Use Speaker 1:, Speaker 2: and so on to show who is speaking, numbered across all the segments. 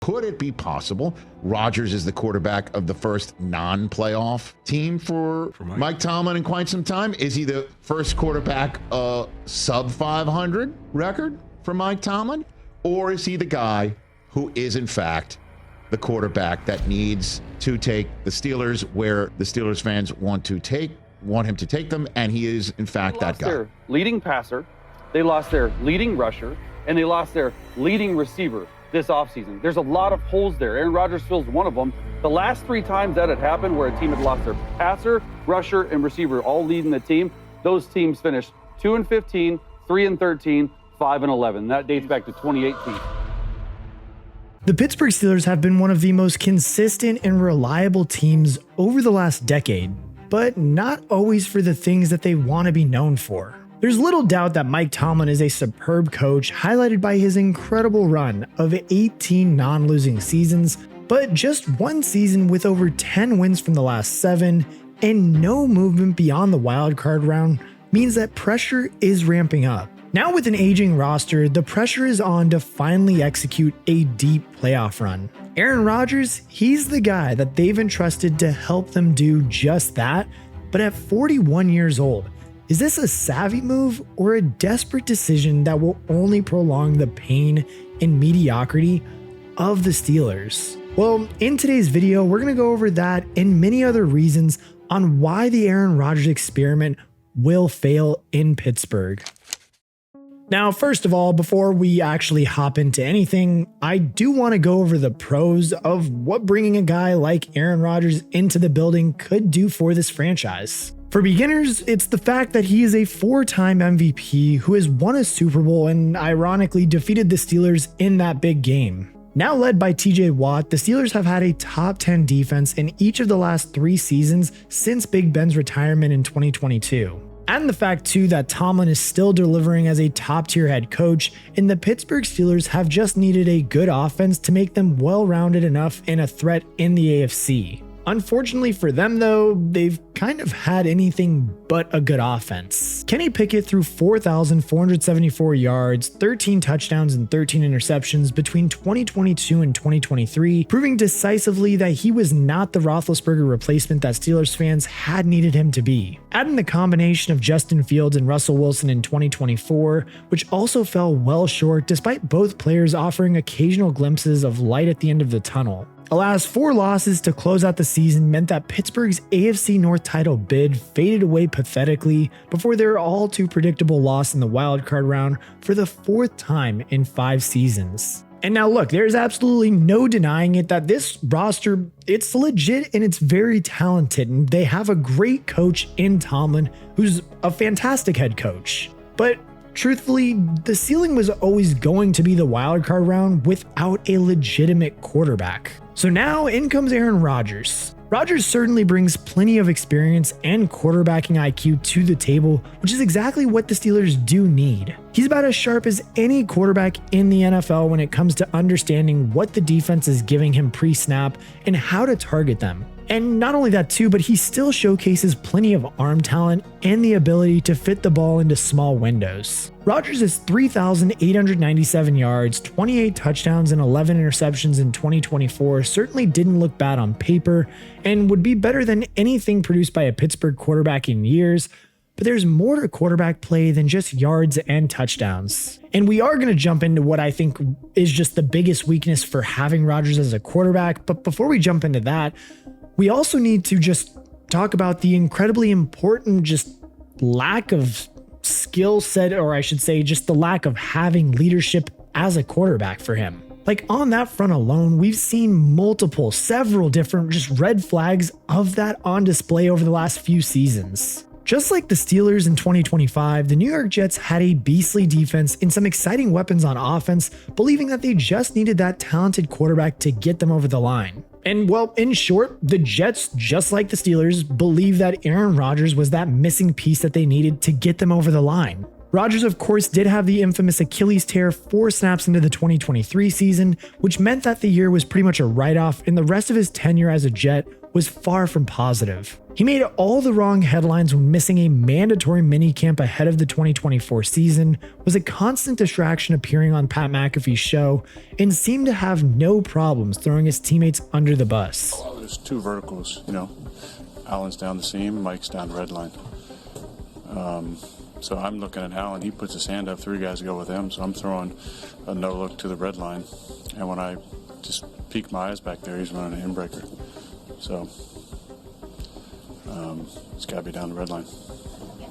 Speaker 1: Could it be possible Rodgers is the quarterback of the first non-playoff team for Mike Tomlin in quite some time? Is he the first quarterback sub 500 record for Mike Tomlin? Or is he the guy who is, in fact, the quarterback that needs to take the Steelers where the Steelers fans want him to take them, and he is, in fact, that guy?
Speaker 2: They lost their leading passer, they lost their leading rusher, and they lost their leading receiver this offseason. There's a lot of holes there. Aaron Rodgers fills one of them. The last 3 times that had happened where a team had lost their passer, rusher, and receiver all leading the team, those teams finished 2-15, 3-13, 5-11. That dates back to 2018.
Speaker 3: The Pittsburgh Steelers have been one of the most consistent and reliable teams over the last decade, but not always for the things that they want to be known for. There's little doubt that Mike Tomlin is a superb coach, highlighted by his incredible run of 18 non-losing seasons, but just one season with over 10 wins from the last 7 and no movement beyond the wildcard round means that pressure is ramping up. Now with an aging roster, the pressure is on to finally execute a deep playoff run. Aaron Rodgers, he's the guy that they've entrusted to help them do just that, but at 41 years old, is this a savvy move or a desperate decision that will only prolong the pain and mediocrity of the Steelers? Well, in today's video, we're going to go over that and many other reasons on why the Aaron Rodgers experiment will fail in Pittsburgh. Now, first of all, before we actually hop into anything, I do want to go over the pros of what bringing a guy like Aaron Rodgers into the building could do for this franchise. For beginners, it's the fact that he is a 4-time MVP who has won a Super Bowl and ironically defeated the Steelers in that big game. Now led by TJ Watt, the Steelers have had a top 10 defense in each of the last 3 seasons since Big Ben's retirement in 2022. And the fact too that Tomlin is still delivering as a top tier head coach, and the Pittsburgh Steelers have just needed a good offense to make them well-rounded enough and a threat in the AFC. Unfortunately for them though, they've kind of had anything but a good offense. Kenny Pickett threw 4,474 yards, 13 touchdowns, and 13 interceptions between 2022 and 2023, proving decisively that he was not the Roethlisberger replacement that Steelers fans had needed him to be. Adding the combination of Justin Fields and Russell Wilson in 2024, which also fell well short despite both players offering occasional glimpses of light at the end of the tunnel. Alas, 4 losses to close out the season meant that Pittsburgh's AFC North title bid faded away pathetically before their all too predictable loss in the wildcard round for the 4th time in 5 seasons. And now look, there's absolutely no denying it that this roster, it's legit and it's very talented, and they have a great coach in Tomlin who's a fantastic head coach. But truthfully, the ceiling was always going to be the wildcard round without a legitimate quarterback. So now in comes Aaron Rodgers. Rodgers certainly brings plenty of experience and quarterbacking IQ to the table, which is exactly what the Steelers do need. He's about as sharp as any quarterback in the NFL when it comes to understanding what the defense is giving him pre-snap and how to target them. And not only that too, but he still showcases plenty of arm talent and the ability to fit the ball into small windows. Rodgers has 3,897 yards, 28 touchdowns, and 11 interceptions in 2024 certainly didn't look bad on paper and would be better than anything produced by a Pittsburgh quarterback in years. But there's more to quarterback play than just yards and touchdowns. And we are going to jump into what I think is just the biggest weakness for having Rodgers as a quarterback. But before we jump into that, we also need to just talk about the incredibly important just lack of skill set, or I should say just the lack of having leadership as a quarterback for him. Like on that front alone, we've seen several different just red flags of that on display over the last few seasons. Just like the Steelers in 2025, the New York Jets had a beastly defense and some exciting weapons on offense, believing that they just needed that talented quarterback to get them over the line. And well, in short, the Jets, just like the Steelers, believe that Aaron Rodgers was that missing piece that they needed to get them over the line. Rodgers, of course, did have the infamous Achilles tear 4 snaps into the 2023 season, which meant that the year was pretty much a write-off, and the rest of his tenure as a Jet was far from positive. He made all the wrong headlines when missing a mandatory minicamp ahead of the 2024 season, was a constant distraction appearing on Pat McAfee's show, and seemed to have no problems throwing his teammates under the bus.
Speaker 4: Well, there's two verticals, Allen's down the seam, Mike's down the red line. So I'm looking at Allen, he puts his hand up, 3 guys go with him, so I'm throwing a no look to the red line. And when I just peek my eyes back there, he's running an inbreaker. So it's got to be down the red line.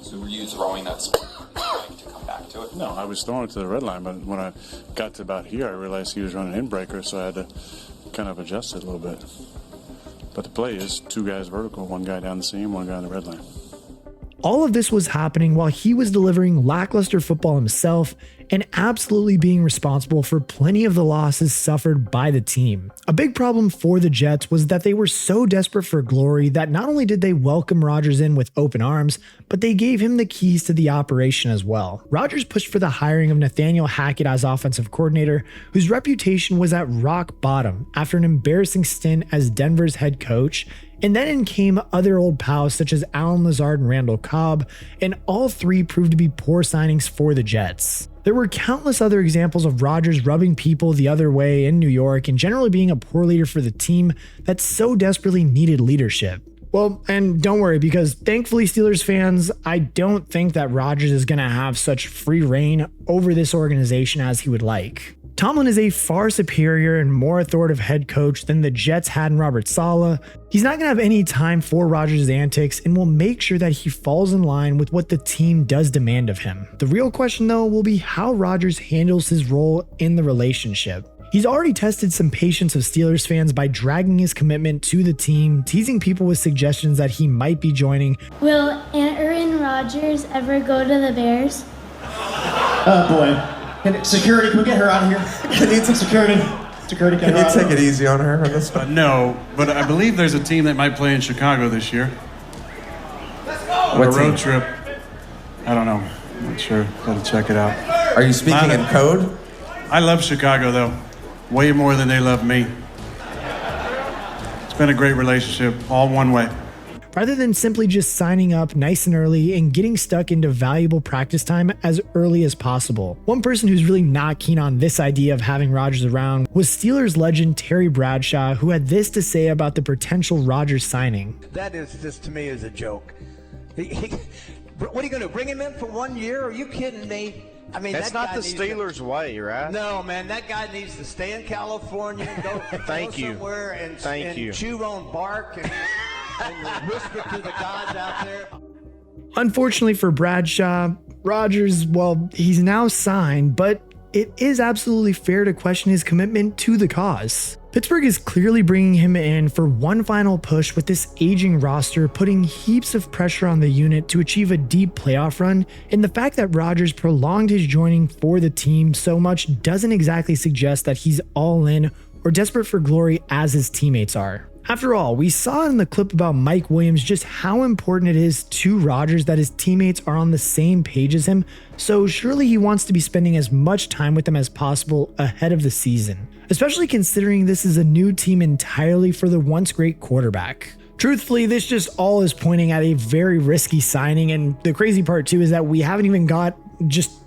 Speaker 5: So were you throwing that to come back to it?
Speaker 4: No, I was throwing it to the red line, but when I got to about here, I realized he was running an inbreaker, so I had to kind of adjust it a little bit. But the play is 2 guys vertical, 1 guy down the seam, 1 guy on the red line.
Speaker 3: All of this was happening while he was delivering lackluster football himself and absolutely being responsible for plenty of the losses suffered by the team. A big problem for the Jets was that they were so desperate for glory that not only did they welcome Rodgers in with open arms, but they gave him the keys to the operation as well. Rodgers pushed for the hiring of Nathaniel Hackett as offensive coordinator, whose reputation was at rock bottom after an embarrassing stint as Denver's head coach. And then in came other old pals such as Alan Lazard and Randall Cobb, and all 3 proved to be poor signings for the Jets. There were countless other examples of Rodgers rubbing people the other way in New York and generally being a poor leader for the team that so desperately needed leadership. Well, and don't worry, because thankfully, Steelers fans, I don't think that Rodgers is going to have such free reign over this organization as he would like. Tomlin is a far superior and more authoritative head coach than the Jets had in Robert Saleh. He's not going to have any time for Rodgers' antics and will make sure that he falls in line with what the team does demand of him. The real question, though, will be how Rodgers handles his role in the relationship. He's already tested some patience of Steelers fans by dragging his commitment to the team, teasing people with suggestions that he might be joining.
Speaker 6: Will Aaron Rodgers ever go to the Bears?
Speaker 7: Oh boy. Security, can we get her out of here? Can you take security? Security,
Speaker 8: can you take it easy on her on this one?
Speaker 9: No, but I believe there's a team that might play in Chicago this year.
Speaker 8: Let's go.
Speaker 9: On a road trip. I don't know. I'm not sure. Gotta check it out.
Speaker 8: Are you speaking in code?
Speaker 9: I love Chicago, though. Way more than they love me. It's been a great relationship, all one way.
Speaker 3: Rather than simply just signing up nice and early and getting stuck into valuable practice time as early as possible. One person who's really not keen on this idea of having Rodgers around was Steelers legend Terry Bradshaw, who had this to say about the potential Rodgers signing.
Speaker 10: That is just, to me, is a joke. What are you going to bring him in for 1 year? Are you kidding me? I mean,
Speaker 11: that's not the Steelers' way, right?
Speaker 10: No, man, that guy needs to stay in California and go, somewhere and chew on bark and whisper to the gods out there.
Speaker 3: Unfortunately for Bradshaw, Rodgers, well, he's now signed, but it is absolutely fair to question his commitment to the cause. Pittsburgh is clearly bringing him in for one final push with this aging roster, putting heaps of pressure on the unit to achieve a deep playoff run, and the fact that Rodgers prolonged his joining for the team so much doesn't exactly suggest that he's all in or desperate for glory as his teammates are. After all, we saw in the clip about Mike Williams just how important it is to Rodgers that his teammates are on the same page as him, so surely he wants to be spending as much time with them as possible ahead of the season, especially considering this is a new team entirely for the once great quarterback. Truthfully, this just all is pointing at a very risky signing, and the crazy part too is that we haven't even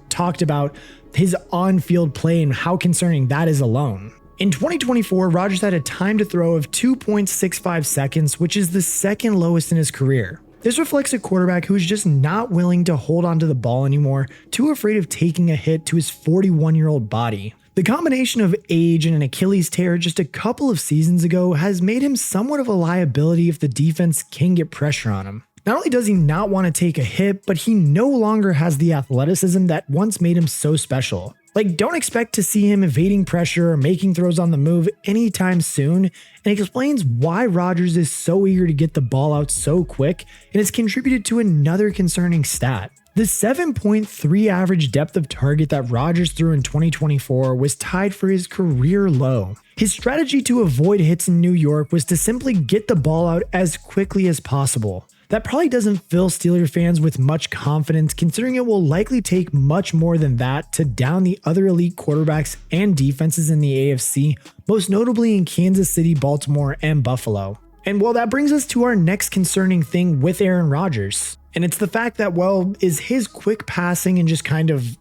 Speaker 3: talked about his on-field play and how concerning that is alone. In 2024, Rodgers had a time to throw of 2.65 seconds, which is the second lowest in his career. This reflects a quarterback who is just not willing to hold onto the ball anymore, too afraid of taking a hit to his 41-year-old body. The combination of age and an Achilles tear just a couple of seasons ago has made him somewhat of a liability if the defense can get pressure on him. Not only does he not want to take a hit, but he no longer has the athleticism that once made him so special. Don't expect to see him evading pressure or making throws on the move anytime soon, and it explains why Rodgers is so eager to get the ball out so quick, and has contributed to another concerning stat. The 7.3 average depth of target that Rodgers threw in 2024 was tied for his career low. His strategy to avoid hits in New York was to simply get the ball out as quickly as possible. That probably doesn't fill Steelers fans with much confidence, considering it will likely take much more than that to down the other elite quarterbacks and defenses in the AFC, most notably in Kansas City, Baltimore, and Buffalo. And well, that brings us to our next concerning thing with Aaron Rodgers. And it's the fact that, well, is his quick passing and just kind of,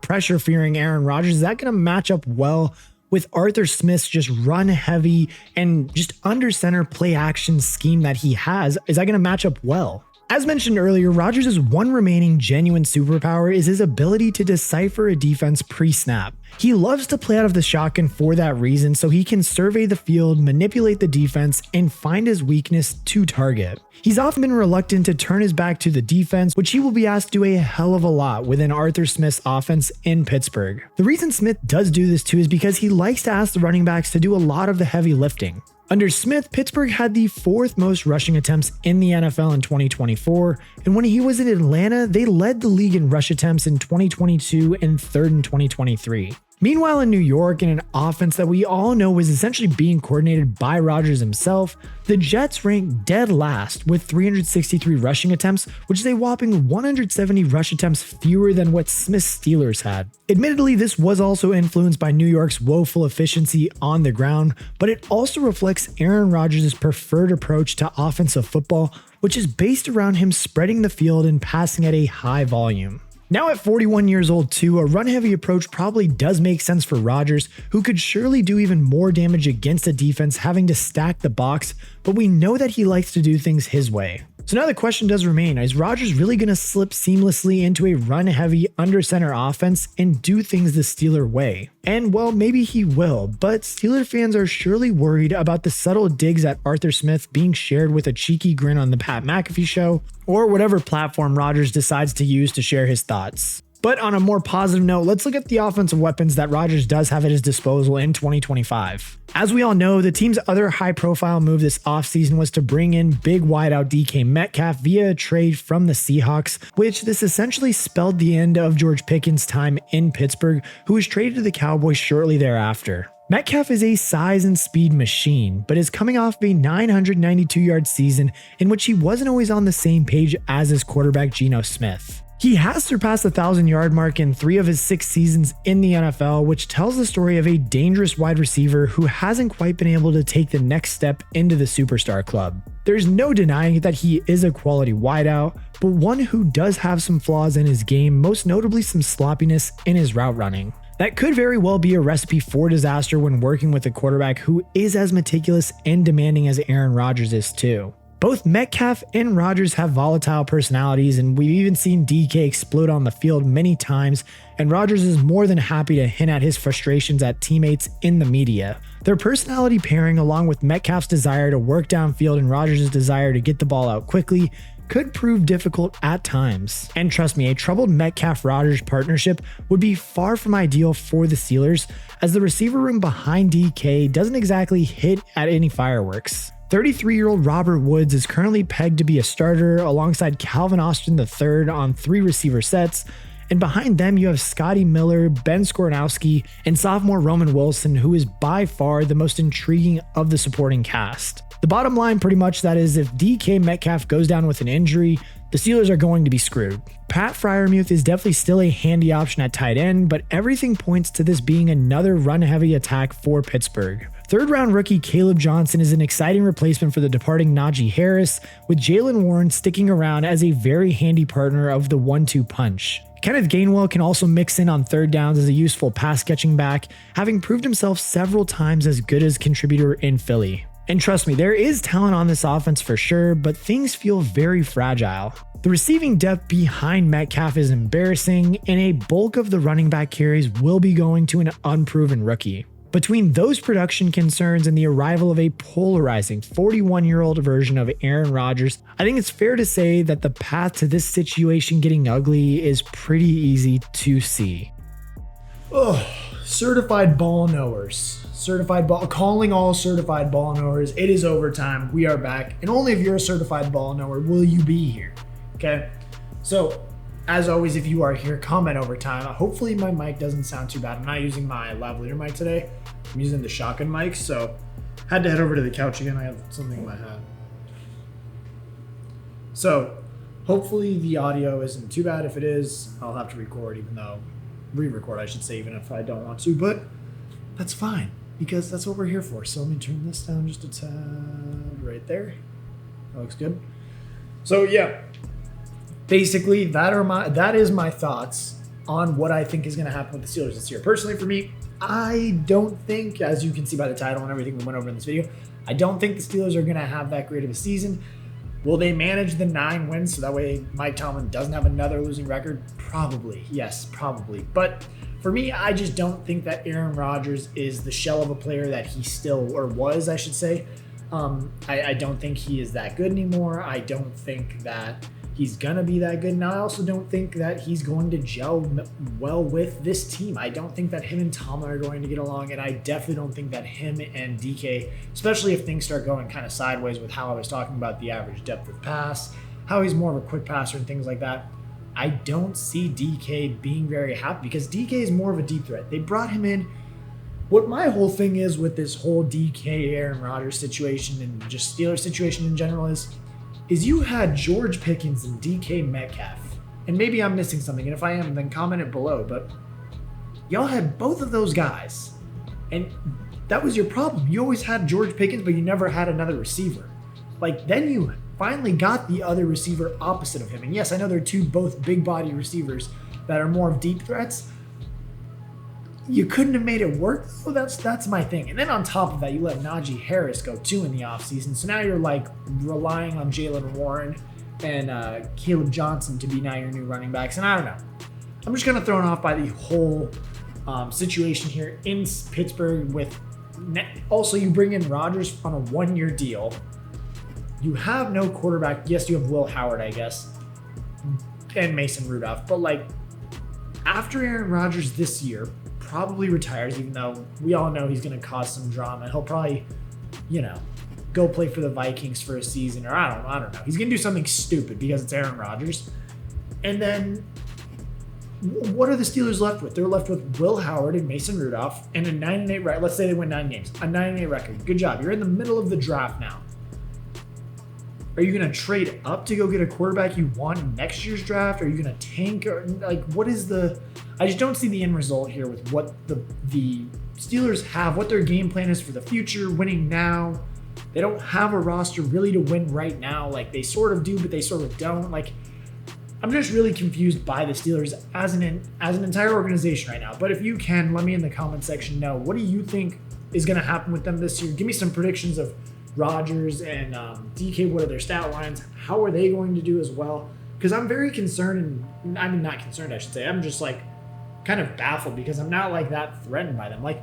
Speaker 3: pressure fearing Aaron Rodgers, is that going to match up well with Arthur Smith's just run heavy and just under center play action scheme that he has? Is that going to match up well? As mentioned earlier, Rodgers' one remaining genuine superpower is his ability to decipher a defense pre-snap. He loves to play out of the shotgun for that reason, so he can survey the field, manipulate the defense, and find his weakness to target. He's often been reluctant to turn his back to the defense, which he will be asked to do a hell of a lot within Arthur Smith's offense in Pittsburgh. The reason Smith does do this too is because he likes to ask the running backs to do a lot of the heavy lifting. Under Smith, Pittsburgh had the 4th most rushing attempts in the NFL in 2024, and when he was in Atlanta, they led the league in rush attempts in 2022 and 3rd in 2023. Meanwhile, in New York, in an offense that we all know was essentially being coordinated by Rodgers himself, the Jets ranked dead last with 363 rushing attempts, which is a whopping 170 rush attempts fewer than what Smith's Steelers had. Admittedly, this was also influenced by New York's woeful efficiency on the ground, but it also reflects Aaron Rodgers' preferred approach to offensive football, which is based around him spreading the field and passing at a high volume. Now at 41 years old too, a run-heavy approach probably does make sense for Rodgers, who could surely do even more damage against a defense having to stack the box, but we know that he likes to do things his way. So now the question does remain, is Rodgers really going to slip seamlessly into a run-heavy under-center offense and do things the Steeler way? And well, maybe he will, but Steeler fans are surely worried about the subtle digs at Arthur Smith being shared with a cheeky grin on the Pat McAfee show, or whatever platform Rodgers decides to use to share his thoughts. But on a more positive note, let's look at the offensive weapons that Rodgers does have at his disposal in 2025. As we all know, the team's other high-profile move this offseason was to bring in big wideout DK Metcalf via a trade from the Seahawks, which this essentially spelled the end of George Pickens' time in Pittsburgh, who was traded to the Cowboys shortly thereafter. Metcalf is a size and speed machine, but is coming off a 992-yard season in which he wasn't always on the same page as his quarterback Geno Smith. He has surpassed the 1,000-yard mark in 3 of his 6 seasons in the NFL, which tells the story of a dangerous wide receiver who hasn't quite been able to take the next step into the superstar club. There's no denying that he is a quality wideout, but one who does have some flaws in his game, most notably some sloppiness in his route running. That could very well be a recipe for disaster when working with a quarterback who is as meticulous and demanding as Aaron Rodgers is too. Both Metcalf and Rodgers have volatile personalities, and we've even seen DK explode on the field many times, and Rodgers is more than happy to hint at his frustrations at teammates in the media. Their personality pairing, along with Metcalf's desire to work downfield and Rodgers' desire to get the ball out quickly, could prove difficult at times. And trust me, a troubled Metcalf-Rodgers partnership would be far from ideal for the Steelers, as the receiver room behind DK doesn't exactly hit at any fireworks. 33-year-old Robert Woods is currently pegged to be a starter alongside Calvin Austin III on 3 receiver sets, and behind them you have Scotty Miller, Ben Skornowski, and sophomore Roman Wilson, who is by far the most intriguing of the supporting cast. The bottom line pretty much that is, if DK Metcalf goes down with an injury, the Steelers are going to be screwed. Pat Freiermuth is definitely still a handy option at tight end, but everything points to this being another run-heavy attack for Pittsburgh. Third-round rookie Caleb Johnson is an exciting replacement for the departing Najee Harris, with Jalen Warren sticking around as a very handy partner of the 1-2 punch. Kenneth Gainwell can also mix in on third downs as a useful pass-catching back, having proved himself several times as good as contributor in Philly. And trust me, there is talent on this offense for sure, but things feel very fragile. The receiving depth behind Metcalf is embarrassing, and a bulk of the running back carries will be going to an unproven rookie. Between those production concerns and the arrival of a polarizing 41-year-old version of Aaron Rodgers, I think it's fair to say that the path to this situation getting ugly is pretty easy to see. Oh, certified ball knowers. Calling all certified ball knowers. It is overtime. We are back. And only if you're a certified ball knower will you be here. Okay? So, as always, if you are here, comment overtime. Hopefully my mic doesn't sound too bad. I'm not using my lavalier mic today. I'm using the shotgun mic, so had to head over to the couch again. I have something in my hand. So, hopefully the audio isn't too bad. If it is, I'll have to re-record, I should say, even if I don't want to, but that's fine, because that's what we're here for. So let me turn this down just a tad. right there. That looks good. So yeah, basically that is my thoughts on what I think is going to happen with the Steelers this year. Personally, for me, I don't think, as you can see by the title and everything we went over in this video, I don't think the Steelers are going to have that great of a season. Will they manage the 9 wins so that way Mike Tomlin doesn't have another losing record? Probably. Yes, probably. But for me, I just don't think that Aaron Rodgers is the shell of a player that he still, or was, I should say. I don't think he is that good anymore. I don't think that he's going to be that good. And I also don't think that he's going to gel well with this team. I don't think that him and Tomlin are going to get along. And I definitely don't think that him and DK, especially if things start going kind of sideways with how I was talking about the average depth of pass, how he's more of a quick passer and things like that, I don't see DK being very happy because DK is more of a deep threat. They brought him in. What my whole thing is with this whole DK Aaron Rodgers situation and just Steelers situation in general is you had George Pickens and DK Metcalf. And maybe I'm missing something, and if I am, then comment it below. But y'all had both of those guys. And that was your problem. You always had George Pickens, but you never had another receiver. Like, then you finally got the other receiver opposite of him. And yes, I know they're both big body receivers that are more of deep threats. You couldn't have made it work, though. That's my thing. And then on top of that, you let Najee Harris go too in the offseason. So now you're like relying on Jalen Warren and Caleb Johnson to be now your new running backs. And I don't know. I'm just kind of thrown off by the whole situation here in Pittsburgh with also you bring in Rodgers on a 1-year deal. You have no quarterback. Yes, you have Will Howard, I guess, and Mason Rudolph. But like after Aaron Rodgers this year probably retires, even though we all know he's going to cause some drama. He'll probably, go play for the Vikings for a season, or I don't know. He's going to do something stupid because it's Aaron Rodgers. And then what are the Steelers left with? They're left with Will Howard and Mason Rudolph and a 9-8 record. Let's say they win 9 games, a 9-8 record. Good job. You're in the middle of the draft now. Are you going to trade up to go get a quarterback you want in next year's draft? Are you going to tank? Or like, what is the... I just don't see the end result here with what the Steelers have, what their game plan is for the future, winning now. They don't have a roster really to win right now. Like, they sort of do, but they sort of don't. Like, I'm just really confused by the Steelers as an entire organization right now. But if you can, let me in the comment section know, what do you think is going to happen with them this year? Give me some predictions of Rodgers and DK. What are their stat lines? How are they going to do as well? Because I'm very concerned, and I mean, not concerned, I should say. I'm just like kind of baffled because I'm not like that threatened by them. Like,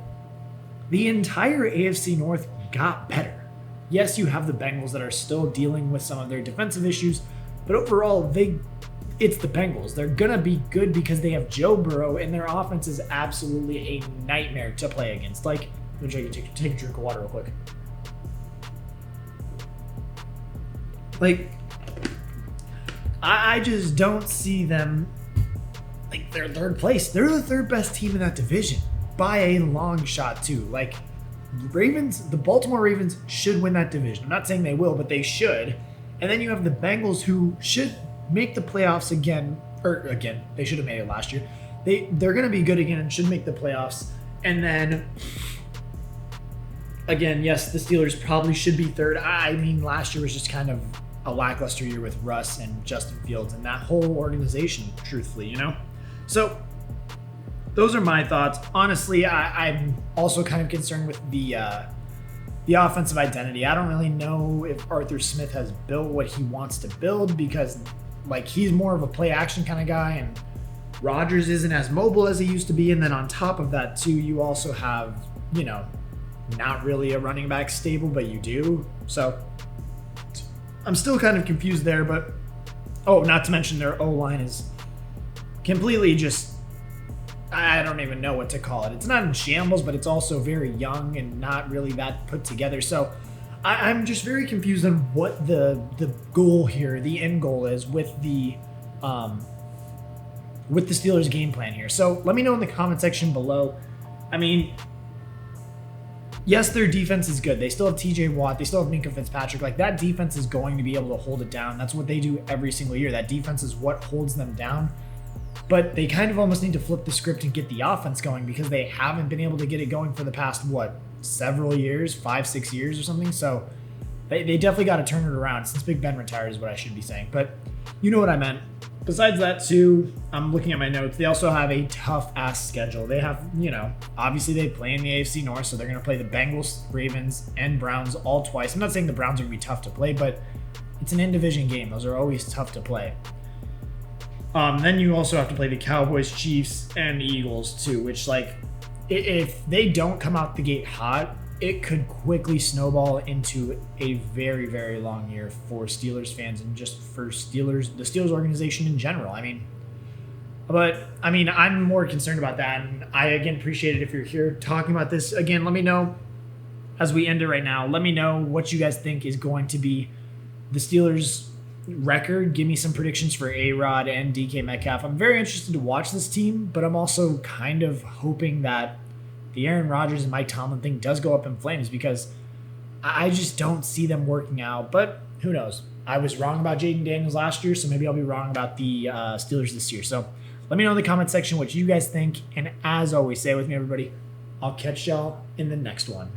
Speaker 3: the entire AFC North got better. Yes, you have the Bengals that are still dealing with some of their defensive issues, but overall, it's the Bengals. They're going to be good because they have Joe Burrow, and their offense is absolutely a nightmare to play against. Like, let me take a drink of water real quick. Like, I just don't see them, like, they're third place. They're the third best team in that division by a long shot, too. Like, the Baltimore Ravens should win that division. I'm not saying they will, but they should. And then you have the Bengals, who should make the playoffs again. They should have made it last year. They're going to be good again and should make the playoffs. And then, again, yes, the Steelers probably should be third. I mean, last year was just kind of a lackluster year with Russ and Justin Fields and that whole organization, truthfully, So those are my thoughts. Honestly, I'm also kind of concerned with the offensive identity. I don't really know if Arthur Smith has built what he wants to build because, like, he's more of a play action kind of guy, and Rodgers isn't as mobile as he used to be. And then on top of that, too, you also have, not really a running back stable, but you do. So I'm still kind of confused there, but not to mention their O-line is completely just, I don't even know what to call it. It's not in shambles, but it's also very young and not really that put together. So I'm just very confused on what the goal here, the end goal is with the Steelers game plan here. So let me know in the comment section below. I mean, yes, their defense is good. They still have TJ Watt. They still have Minkah Fitzpatrick. Like, that defense is going to be able to hold it down. That's what they do every single year. That defense is what holds them down. But they kind of almost need to flip the script and get the offense going because they haven't been able to get it going for the past, several years, 5-6 years or something. So They definitely got to turn it around since Big Ben retired is what I should be saying. But you know what I meant. Besides that, too, I'm looking at my notes. They also have a tough-ass schedule. They have, obviously they play in the AFC North, so they're going to play the Bengals, Ravens, and Browns all twice. I'm not saying the Browns are going to be tough to play, but it's an in-division game. Those are always tough to play. Then you also have to play the Cowboys, Chiefs, and the Eagles, too, which, if they don't come out the gate hot, it could quickly snowball into a very, very long year for Steelers fans and just for the Steelers organization in general. I'm more concerned about that. And I, again, appreciate it if you're here talking about this. Again, let me know as we end it right now. Let me know what you guys think is going to be the Steelers' record. Give me some predictions for A-Rod and DK Metcalf. I'm very interested to watch this team, but I'm also kind of hoping that the Aaron Rodgers and Mike Tomlin thing does go up in flames because I just don't see them working out. But who knows? I was wrong about Jaden Daniels last year, so maybe I'll be wrong about the Steelers this year. So let me know in the comment section what you guys think. And as always, say it with me, everybody. I'll catch y'all in the next one.